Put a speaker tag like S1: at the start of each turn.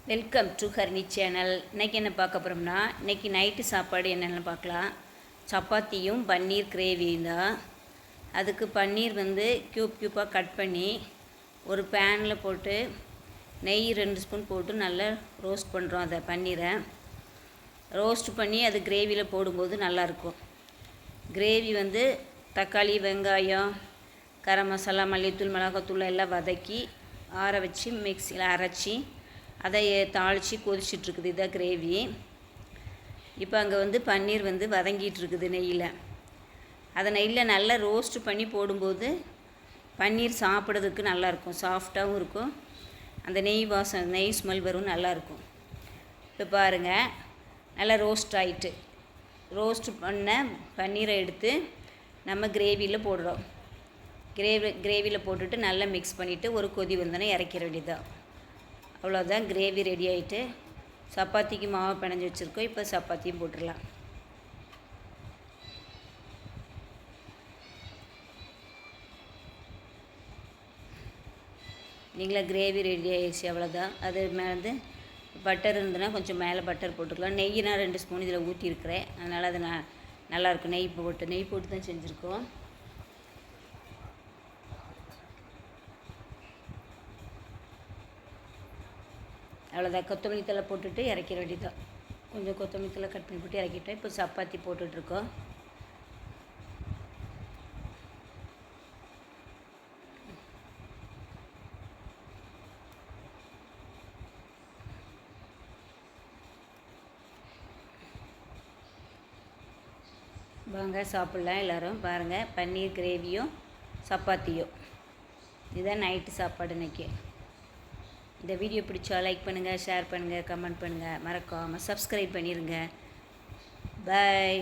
S1: Welcome to Harini channel. இன்றைக்கி என்ன பார்க்க போகிறோம்னா, இன்றைக்கி நைட்டு சாப்பாடு என்னென்னு பார்க்கலாம். சப்பாத்தியும் பன்னீர் கிரேவியும் தான். அதுக்கு பன்னீர் க்யூப்பாக கட் பண்ணி ஒரு பேனில் போட்டு நெய் 2 ஸ்பூன் போட்டு நல்லா ரோஸ்ட் பண்ணுறோம். அதை பன்னீரை ரோஸ்ட் பண்ணி அது கிரேவியில் போடும்போது நல்லாயிருக்கும். கிரேவி தக்காளி, வெங்காயம், கரம் மசாலா, மல்லித்தூள், மிளகாத்தூள் எல்லாம் வதக்கி ஆற வச்சு மிக்ஸியில் அரைச்சி அதை தாளித்து கொதிச்சிட்ருக்குது. இதான் கிரேவி. இப்போ அங்கே பன்னீர் வதங்கிட்டுருக்குது நெய்யில். அதை நெய்யில் நல்லா ரோஸ்ட் பண்ணி போடும்போது பன்னீர் சாப்பிட்றதுக்கு நல்லாயிருக்கும், சாஃப்டாகவும் இருக்கும். அந்த நெய் ஸ்மெல் வரும், நல்லாயிருக்கும். இப்போ பாருங்கள், நல்லா ரோஸ்ட் ஆகிட்டு. ரோஸ்ட் பண்ண பன்னீரை எடுத்து நம்ம கிரேவியில் போடுறோம். கிரேவியில் போட்டுட்டு நல்லா மிக்ஸ் பண்ணிவிட்டு ஒரு கொதி வந்தோன்னே இறக்கிற வேண்டியதான். அவ்வளோதான், கிரேவி ரெடி ஆகிட்டு. சப்பாத்திக்கு மாவு பிணைஞ்சி வச்சுருக்கோம். இப்போ சப்பாத்தியும் போட்டுடலாம். நீங்களா கிரேவி ரெடி ஆகிடுச்சு, அவ்வளோதான். அது மேலே பட்டர் இருந்ததுன்னா கொஞ்சம் மேலே பட்டர் போட்டுக்கலாம். நெய்னா 2 ஸ்பூன் இதில் ஊற்றிருக்கிறேன். அதனால் அது நல்லாயிருக்கும். நெய் போட்டு தான் செஞ்சுருக்கோம். அவ்வளோதான். கொத்தமல்லி தழை போட்டுட்டு இறக்கிற வேண்டியதான். கொஞ்சம் கொத்தமல்லி தழை கட் பண்ணி போட்டு இறக்கிட்டோம். இப்போ சப்பாத்தி போட்டுட்ருக்கோம். வாங்க சாப்பிட்லாம் எல்லோரும். பாருங்கள், பன்னீர் கிரேவியும் சப்பாத்தியும். இதுதான் நைட்டு சாப்பாடு இன்றைக்கி. இந்த வீடியோ பிடிச்சா லைக் பண்ணுங்கள், ஷேர் பண்ணுங்கள், கமெண்ட் பண்ணுங்கள். மறக்காமல் சப்ஸ்கிரைப் பண்ணிடுங்க. பாய்.